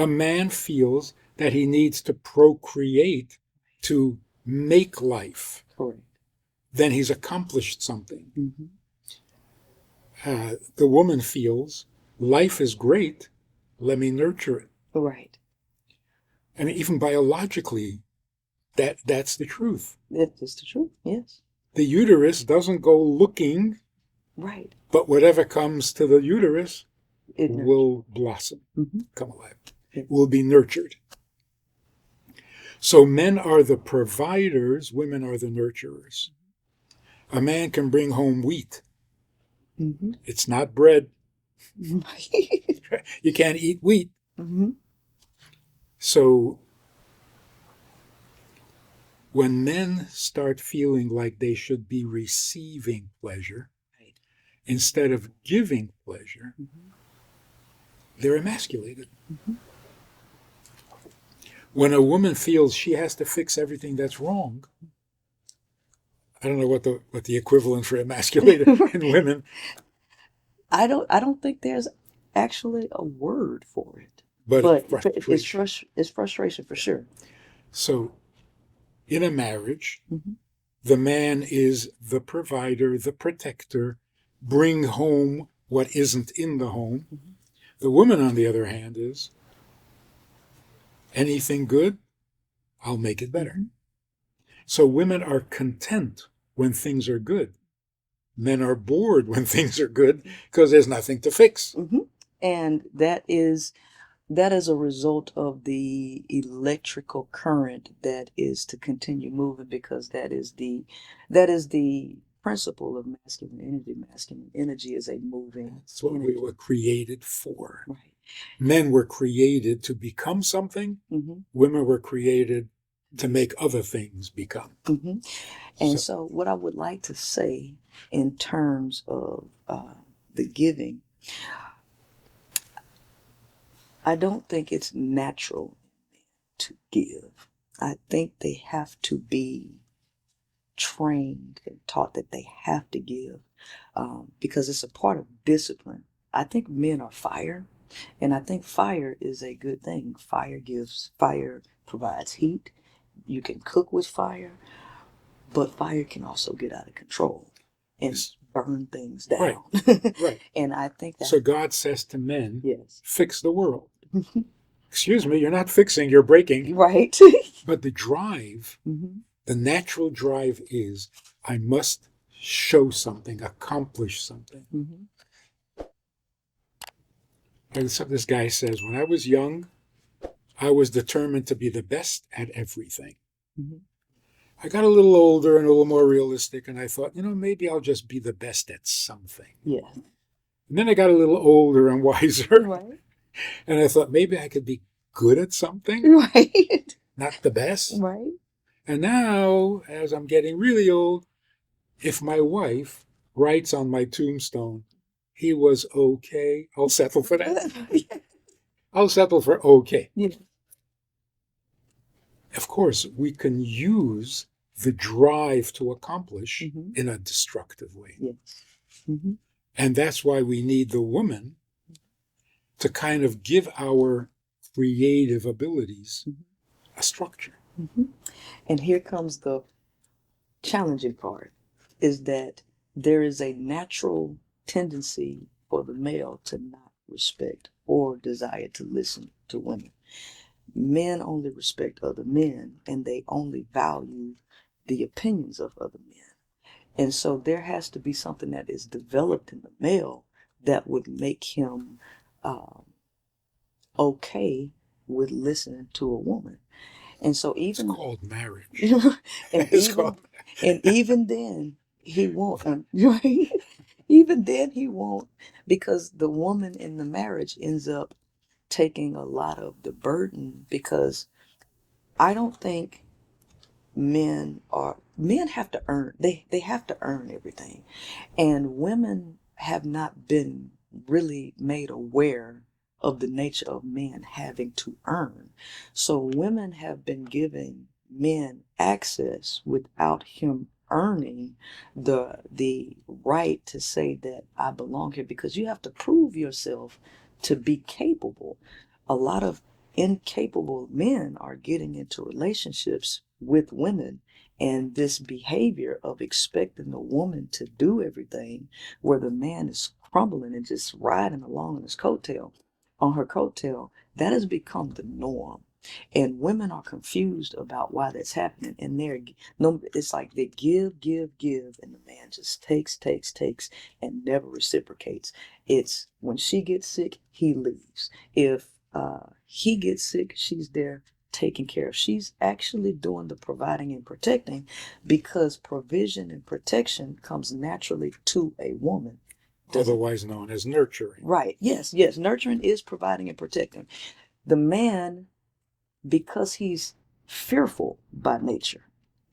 A man feels that he needs to procreate to make life. Correct. Then he's accomplished something. Mm-hmm. The woman feels life is great, let me nurture it. Right. And even biologically, that's the truth. That is the truth. Yes. The uterus doesn't go looking, Right. but whatever comes to the uterus It will blossom, mm-hmm. come alive, Yes. will be nurtured. So men are the providers, women are the nurturers. A man can bring home wheat. Mm-hmm. It's not bread. You can't eat wheat. Mm-hmm. So when men start feeling like they should be receiving pleasure Right. instead of giving pleasure, Mm-hmm. they're emasculated. Mm-hmm. When a woman feels she has to fix everything that's wrong, I don't know what the equivalent for emasculated in women, I don't think there's actually a word for it, but but frustration. it's frustration for sure. So in a marriage, Mm-hmm. the man is the provider, the protector, bring home what isn't in the home. Mm-hmm. The woman, on the other hand, is anything good, I'll make it better. Mm-hmm. So women are content when things are good. Men are bored when things are good because there's nothing to fix. Mm-hmm. And that is a result of the electrical current that is to continue moving, because that is the principle of masculine energy. Masculine energy is a moving That's what we energy. were created for. Right. Men were created to become something. Mm-hmm. Women were created to make other things become. Mm-hmm. And so what I would like to say in terms of the giving, I don't think it's natural to give. I think they have to be trained and taught that they have to give, because it's a part of discipline. I think men are fire, and I think fire is a good thing. Fire provides heat. You can cook with fire, but fire can also get out of control and Yes. burn things Right, down. right. And I think that, So God says to men, yes. fix the world. Excuse me, you're not fixing, you're breaking. Right. But the drive, Mm-hmm. the natural drive is, I must show something, accomplish something. Mm-hmm. And so this guy says, when I was young, I was determined to be the best at everything. Mm-hmm. I got a little older and a little more realistic, and I thought, maybe I'll just be the best at something. Yeah. And then I got a little older and wiser, Right. and I thought maybe I could be good at something, Right. not the best. Right. And now, as I'm getting really old, if my wife writes on my tombstone, he was okay, I'll settle for that. I'll settle for okay. Yeah. Of course, we can use the drive to accomplish Mm-hmm. in a destructive way. Yes. Mm-hmm. And that's why we need the woman to kind of give our creative abilities a structure. Mm-hmm. And here comes the challenging part, is that there is a natural tendency for the male to not respect or desire to listen to women. Men only respect other men, and they only value the opinions of other men. And so there has to be something that is developed in the male that would make him okay with listening to a woman. And so It's even called marriage. and It's called. even then he won't, right? Even then he won't, because the woman in the marriage ends up taking a lot of the burden, because I don't think men have to earn, they have to earn everything, and women have not been really made aware of the nature of men having to earn. So women have been giving men access without him earning the right to say that I belong here, because you have to prove yourself to be capable. A lot of incapable men are getting into relationships with women, and this behavior of expecting the woman to do everything, where the man is crumbling and just riding along on her coattail, that has become the norm. And women are confused about why that's happening. And it's like they give, and the man just takes, and never reciprocates. It's when she gets sick, he leaves. If he gets sick, she's there taking care of. She's actually doing the providing and protecting, because provision and protection comes naturally to a woman. Otherwise known as nurturing. Right. Yes. Nurturing is providing and protecting. The man, because he's fearful by nature,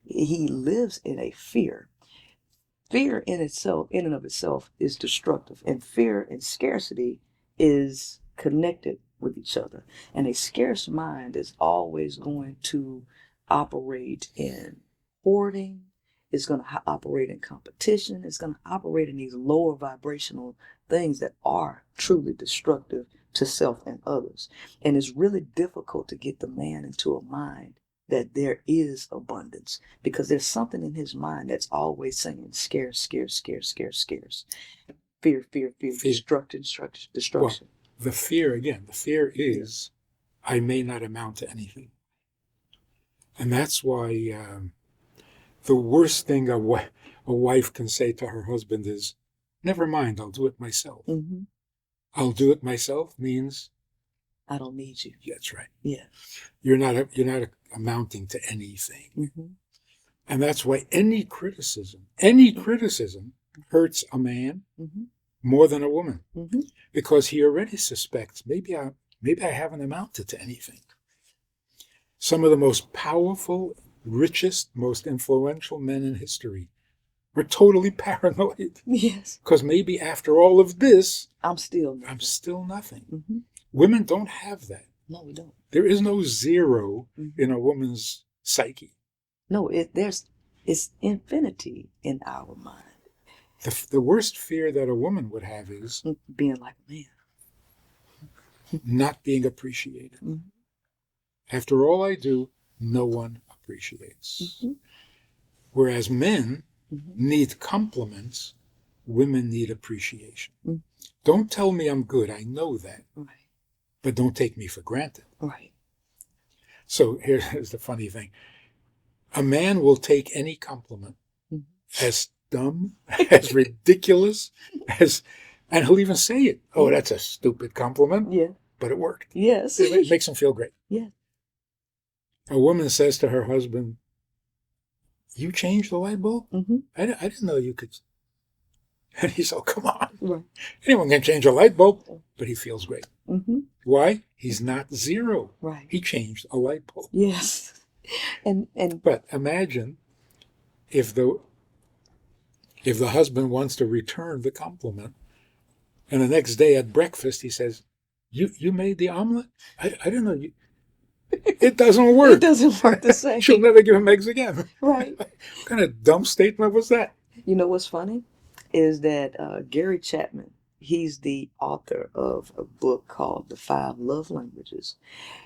he lives in a fear. Fear in and of itself, is destructive, and fear and scarcity is connected with each other. And a scarce mind is always going to operate in hoarding. It's going to operate in competition. It's going to operate in these lower vibrational things that are truly destructive to self and others. And it's really difficult to get the man into a mind that there is abundance, because there's something in his mind that's always saying scarce, scarce, scarce, scarce, scarce. Fear, destruction. Well, the fear is I may not amount to anything. And that's why the worst thing a wife can say to her husband is, never mind, I'll do it myself. Mm-hmm. I'll do it myself means I don't need you. That's right. Yeah. You're not amounting to anything. Mm-hmm. And that's why any criticism hurts a man mm-hmm. more than a woman, mm-hmm. because he already suspects maybe I haven't amounted to anything. Some of the most powerful, richest, most influential men in history were totally paranoid. Yes. Because maybe after all of this, I'm still nothing. Mm-hmm. Women don't have that. No, we don't. There is no zero mm-hmm. in a woman's psyche. No, it's infinity in our mind. The worst fear that a woman would have is being like a man. Not being appreciated. Mm-hmm. After all I do, no one appreciates. Mm-hmm. Whereas men mm-hmm. need compliments, women need appreciation. Mm-hmm. Don't tell me I'm good, I know that. Right. But don't take me for granted. Right. So here's the funny thing. A man will take any compliment, mm-hmm. as dumb, as ridiculous, and he'll even say it. Oh, that's a stupid compliment. Yeah. But it worked. Yes. It makes him feel great. Yeah. A woman says to her husband, you changed the light bulb? Mm-hmm. I didn't know you could. And he's, oh, come on. Right. Anyone can change a light bulb, but he feels great. Mm-hmm. Why? He's not zero. Right. He changed a light bulb. Yes. But imagine if the husband wants to return the compliment, and the next day at breakfast he says, you made the omelet? I didn't know you. It doesn't work. It doesn't work the same. She'll never give him eggs again. Right. What kind of dumb statement was that? You know what's funny is that Gary Chapman, he's the author of a book called The 5 Love Languages.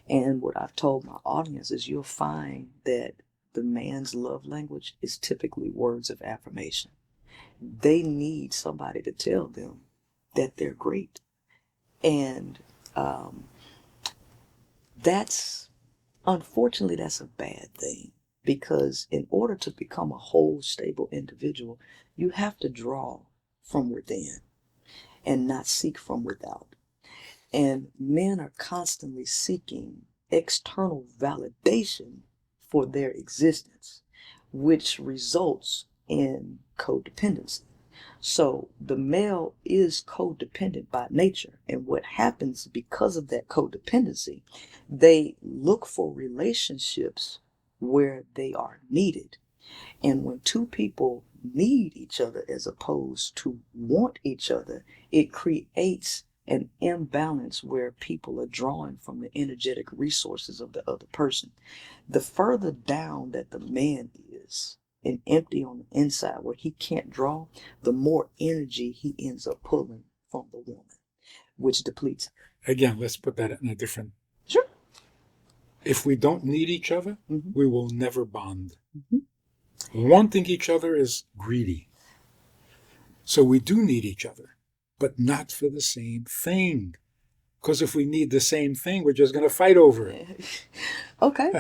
And what I've told my audience is you'll find that the man's love language is typically words of affirmation. They need somebody to tell them that they're great. And unfortunately, that's a bad thing, because in order to become a whole, stable individual, you have to draw from within and not seek from without. And men are constantly seeking external validation for their existence, which results in codependency. So the male is codependent by nature. And what happens because of that codependency, they look for relationships where they are needed. And when two people need each other as opposed to want each other, it creates an imbalance where people are drawing from the energetic resources of the other person. The further down that the man is and empty on the inside where he can't draw, the more energy he ends up pulling from the woman, which depletes her. Again, let's put that in a different... Sure. If we don't need each other, Mm-hmm. we will never bond. Mm-hmm. Wanting each other is greedy. So we do need each other, but not for the same thing. Because if we need the same thing, we're just going to fight over it. Okay.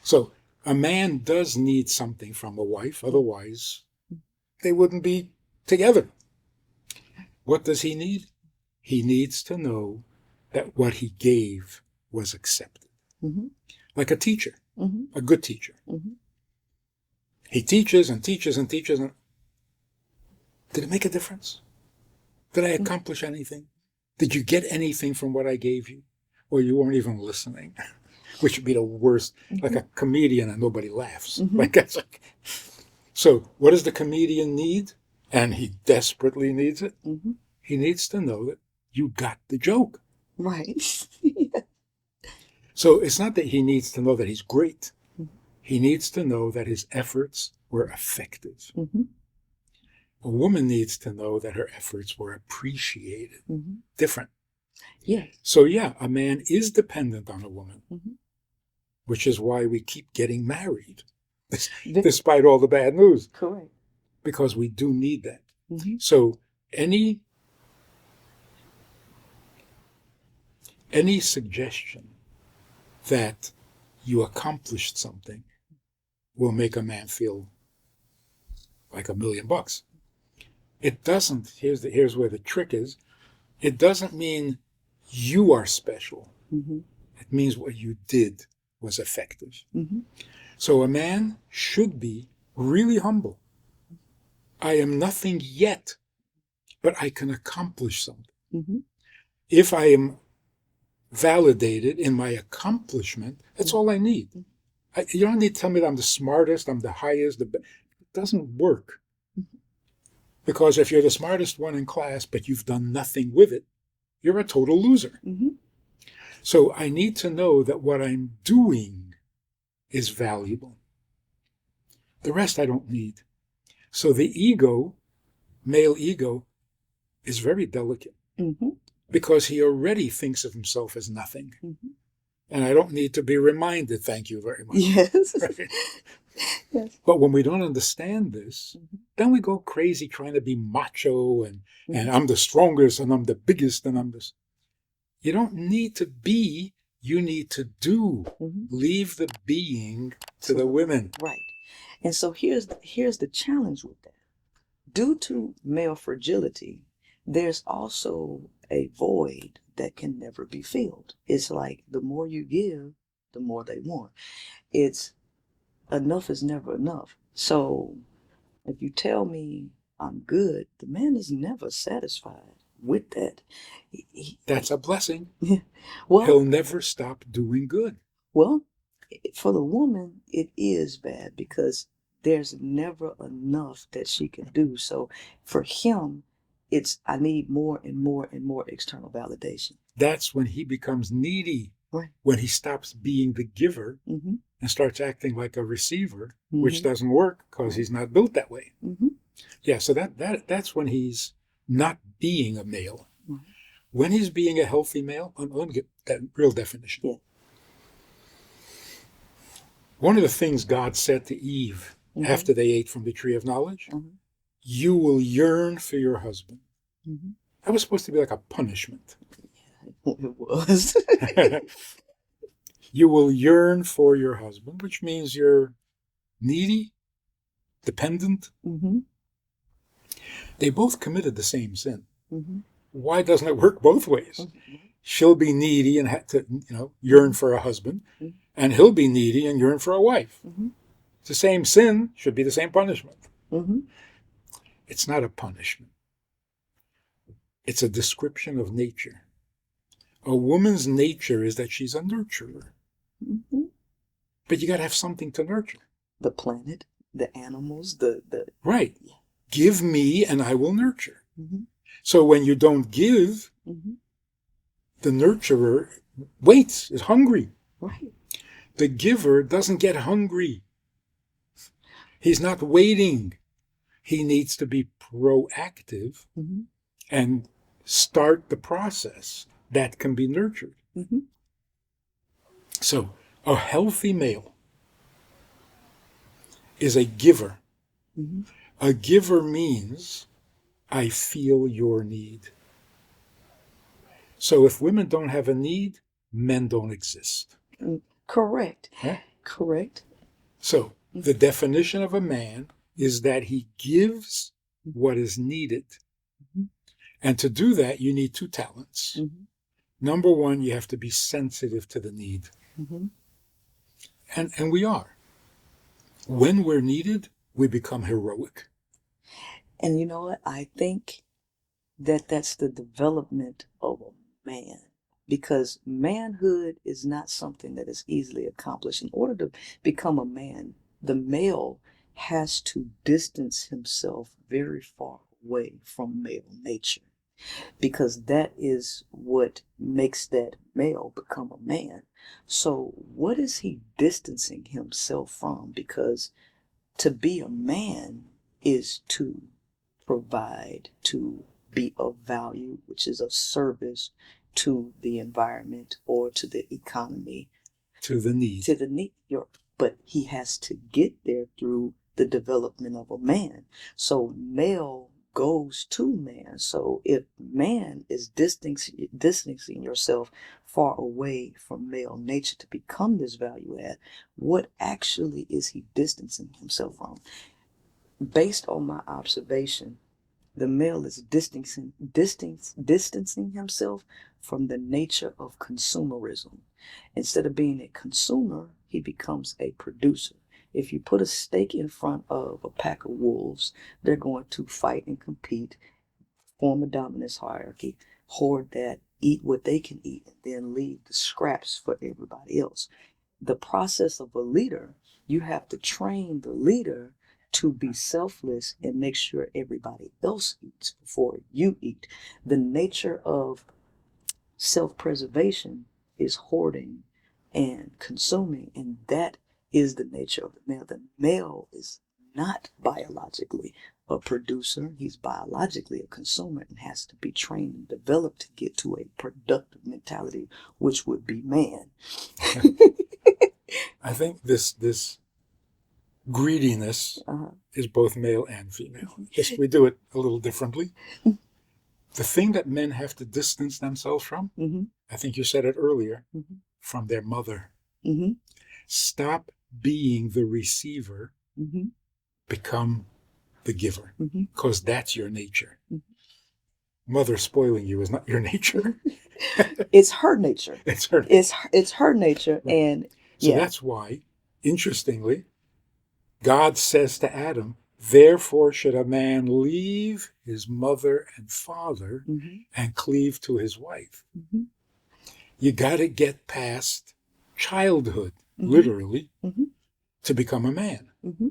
So a man does need something from a wife, otherwise they wouldn't be together. What does he need? He needs to know that what he gave was accepted. Mm-hmm. Like a teacher, Mm-hmm. a good teacher. Mm-hmm. He teaches and teaches and teaches. And did it make a difference? Did I accomplish anything? Did you get anything from what I gave you? Or you weren't even listening? Which would be the worst. Like a comedian and nobody laughs. Mm-hmm. Like that's like. So what does the comedian need? And he desperately needs it. Mm-hmm. He needs to know that you got the joke. Right. Yeah. So it's not that he needs to know that he's great. Mm-hmm. He needs to know that his efforts were effective. Mm-hmm. A woman needs to know that her efforts were appreciated. Mm-hmm. Different. Yes. So yeah, a man is dependent on a woman, Mm-hmm. which is why we keep getting married, Ve- despite all the bad news, Correct. because we do need that. Mm-hmm. So any suggestion that you accomplished something will make a man feel like $1,000,000. It doesn't. Here's where the trick is. It doesn't mean you are special. Mm-hmm. It means what you did was effective. Mm-hmm. So a man should be really humble. I am nothing yet, but I can accomplish something. Mm-hmm. If I am validated in my accomplishment, that's all I need. You don't need to tell me that I'm the smartest, I'm the highest. It doesn't work. Because if you're the smartest one in class, but you've done nothing with it, you're a total loser. Mm-hmm. So I need to know that what I'm doing is valuable. The rest I don't need. So the ego, male ego, is very delicate Mm-hmm. because he already thinks of himself as nothing. Mm-hmm. And I don't need to be reminded, thank you very much. Yes. Right? Yes. But when we don't understand this, Mm-hmm. then we go crazy trying to be macho and Mm-hmm. I'm the strongest and I'm the biggest and I'm this. You don't need to be, you need to do. Mm-hmm. Leave the being to the women. Right. And so here's the challenge with that. Due to male fragility, there's also a void that can never be filled. It's like the more you give, the more they want. It's enough is never enough. So if you tell me I'm good, the man is never satisfied with that. That's a blessing. Well, He'll never stop doing good. well, for the woman, it is bad because there's never enough that she can do. So for him, it's I need more and more and more external validation. That's when he becomes needy. Right. When he stops being the giver Mm-hmm. and starts acting like a receiver, Mm-hmm. which doesn't work because he's not built that way. Mm-hmm. Yeah, so that's when he's not being a male. Mm-hmm. When he's being a healthy male, let me get that real definition. Yeah. One of the things God said to Eve Mm-hmm. after they ate from the tree of knowledge, Mm-hmm. you will yearn for your husband. Mm-hmm. That was supposed to be like a punishment. It was. You will yearn for your husband, which means you're needy, dependent. Mm-hmm. They both committed the same sin. Mm-hmm. Why doesn't it work both ways? Mm-hmm. She'll be needy and have to, yearn for a husband, Mm-hmm. and he'll be needy and yearn for a wife. Mm-hmm. It's the same sin, should be the same punishment. Mm-hmm. It's not a punishment. It's a description of nature. A woman's nature is that she's a nurturer. Mm-hmm. But you got to have something to nurture. The planet, the animals, the Right. Yeah. Give me and I will nurture. Mm-hmm. So when you don't give, Mm-hmm. the nurturer waits, is hungry. Right. The giver doesn't get hungry. He's not waiting. He needs to be proactive Mm-hmm. and start the process that can be nurtured. Mm-hmm. So A healthy male is a giver. Mm-hmm. A giver means I feel your need. So if women don't have a need, men don't exist. Correct. Right? Correct. So the definition of a man is that he gives what is needed. Mm-hmm. And to do that, you need two talents. Mm-hmm. Number one, you have to be sensitive to the need. Mm-hmm. And we are. When we're needed, we become heroic. And you know what? I think that that's the development of a man, because manhood is not something that is easily accomplished. In order to become a man, the male has to distance himself very far away from male nature, because that is what makes that male become a man. So what is he distancing himself from? Because to be a man is to provide, to be of value, which is of service to the environment or to the economy, To the need. to the need. But he has to get there through the development of a man. So male goes to man. So if man is distancing yourself far away from male nature to become this value add, what actually is he distancing himself from? Based on my observation, the male is distancing himself from the nature of consumerism. Instead of being a consumer, he becomes a producer. If you put a steak in front of a pack of wolves, they're going to fight and compete, form a dominance hierarchy, hoard that, eat what they can eat, and then leave the scraps for everybody else. The process of a leader, you have to train the leader to be selfless and make sure everybody else eats before you eat. The nature of self-preservation is hoarding and consuming, and that is the nature of the male. The male is not biologically a producer, he's biologically a consumer and has to be trained and developed to get to a productive mentality, which would be man. I think this greediness is both male and female. Just we do it a little differently. The thing that men have to distance themselves from, Mm-hmm. I think you said it earlier, Mm-hmm. from their mother. Mm-hmm. Stop being the receiver, Mm-hmm. become the giver, Mm-hmm. because that's your nature. Mm-hmm. Mother spoiling you is not your nature. It's her nature. It's her. It's her nature, Right. and So yeah. that's why, interestingly, God says to Adam, therefore should a man leave his mother and father Mm-hmm. and cleave to his wife. Mm-hmm. You got to get past childhood, Mm-hmm. literally, Mm-hmm. to become a man. Mm-hmm.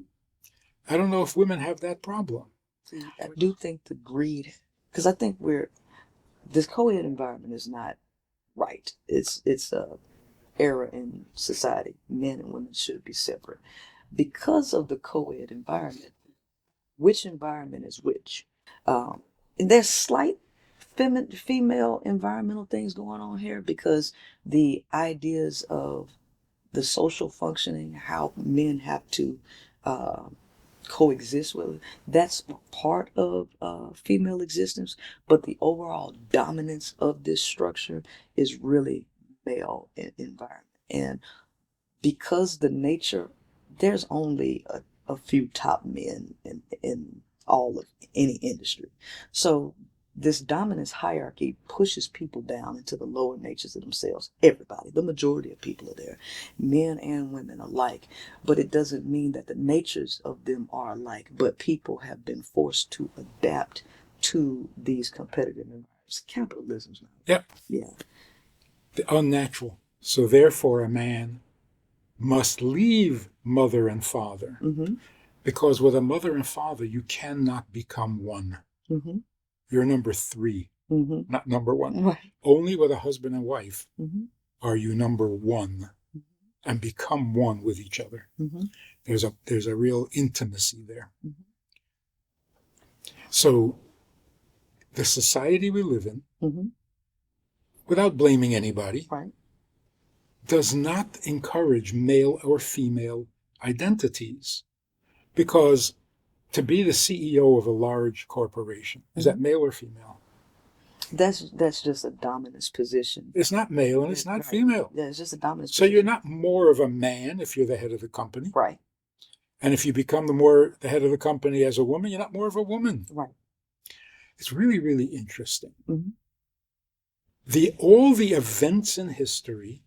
I don't know if women have that problem. See, I do think the greed, because I think this co-ed environment is not right. It's a era in society. Men and women should be separate. Because of the co-ed environment, which environment is which? And there's slight female environmental things going on here, because the ideas of the social functioning, how men have to uh, coexist with it, that's part of female existence. But the overall dominance of this structure is really male environment. And because the nature, there's only a few top men in all of any industry. So this dominance hierarchy pushes people down into the lower natures of themselves. Everybody, the majority of people are there, men and women alike. But it doesn't mean that the natures of them are alike. But people have been forced to adapt to these competitive environments. Capitalism's not. Yep. Yeah. The unnatural. So therefore a man must leave mother and father. Mm-hmm. Because with a mother and father, you cannot become one. Mm-hmm. You're number 3, Mm-hmm. not number 1. Right. Only with a husband and wife Mm-hmm. are you number 1 and become one with each other. Mm-hmm. There's a real intimacy there. Mm-hmm. So the society we live in, Mm-hmm. without blaming anybody, Right. does not encourage male or female identities, because to be the CEO of a large corporation, is that male or female? That's just a dominance position. It's not male and it's not female. Yeah, it's just a dominance So position. you're not more of a man if you're the head of the company. Right. And if you become the head of the company as a woman, you're not more of a woman. Right. It's really, really interesting. Mm-hmm. All the events in history,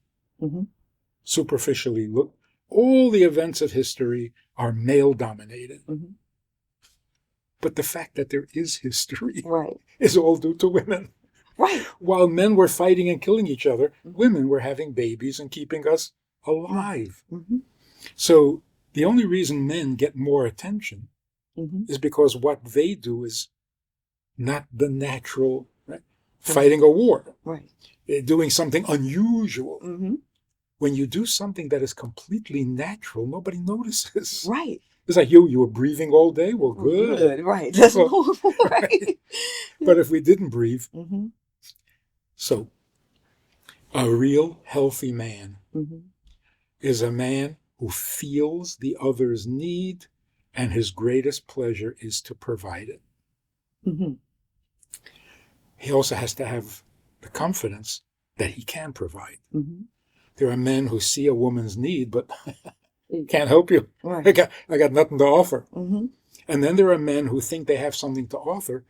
superficially look, all the events of history are male dominated. But the fact that there is history is all due to women. Right. While men were fighting and killing each other, women were having babies and keeping us alive. So the only reason men get more attention is because what they do is not the natural, right? Fighting a war, doing something unusual. When you do something that is completely natural, nobody notices. Right. It's like you were breathing all day. Well, good. Right. That's right. But if we didn't breathe, so a real healthy man is a man who feels the other's need, and his greatest pleasure is to provide it. He also has to have the confidence that he can provide. There are men who see a woman's need, but can't help you. Right. I got nothing to offer. And then there are men who think they have something to offer,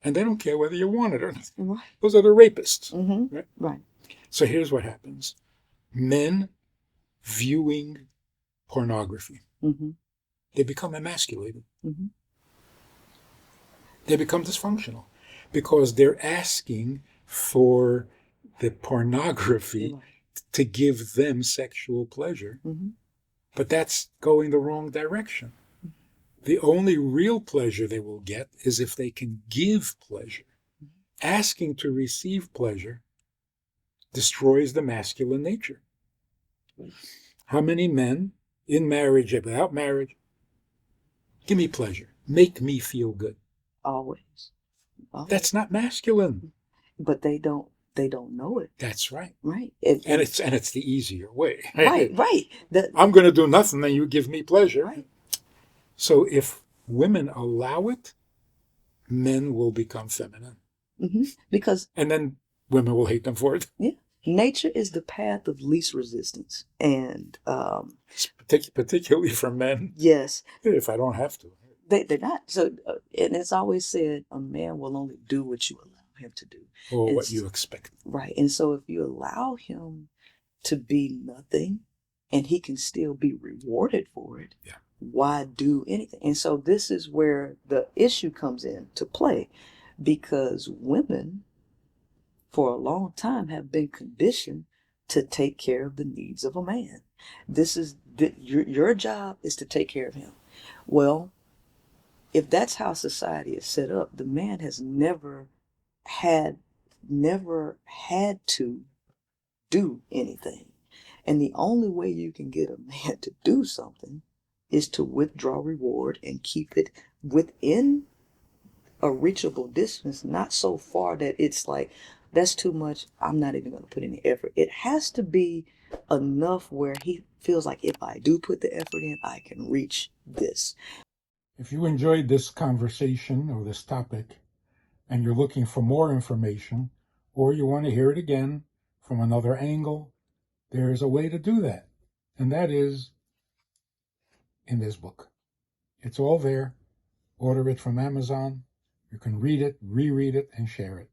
and they don't care whether you want it or not. Right. Those are the rapists. Right. So here's what happens. Men viewing pornography, they become emasculated. They become dysfunctional because they're asking for the pornography to give them sexual pleasure. But that's going the wrong direction. The only real pleasure they will get is if they can give pleasure. Asking to receive pleasure destroys the masculine nature. How many men in marriage, without marriage, give me pleasure, make me feel good? Always. That's not masculine. But they don't know it. That's right. Right. And it's the easier way. Right. I'm going to do nothing, then you give me pleasure. Right. So if women allow it, men will become feminine. And then women will hate them for it. Yeah. Nature is the path of least resistance. And particularly for men. Yes. If I don't have to. They're not. So, and it's always said, a man will only do what you allow him to do. Or what you expect. Right. And so if you allow him to be nothing and he can still be rewarded for it, why do anything? And so this is where the issue comes into play, because women for a long time have been conditioned to take care of the needs of a man. This is your job is to take care of him. Well, if that's how society is set up, the man has never had to do anything. And the only way you can get a man to do something is to withdraw reward and keep it within a reachable distance, not so far that it's like, that's too much, I'm not even going to put any effort. It has to be enough where he feels like, if I do put the effort in, I can reach this. If you enjoyed this conversation or this topic, and you're looking for more information, or you want to hear it again from another angle, there's a way to do that. And that is in this book. It's all there. Order it from Amazon. You can read it, reread it, and share it.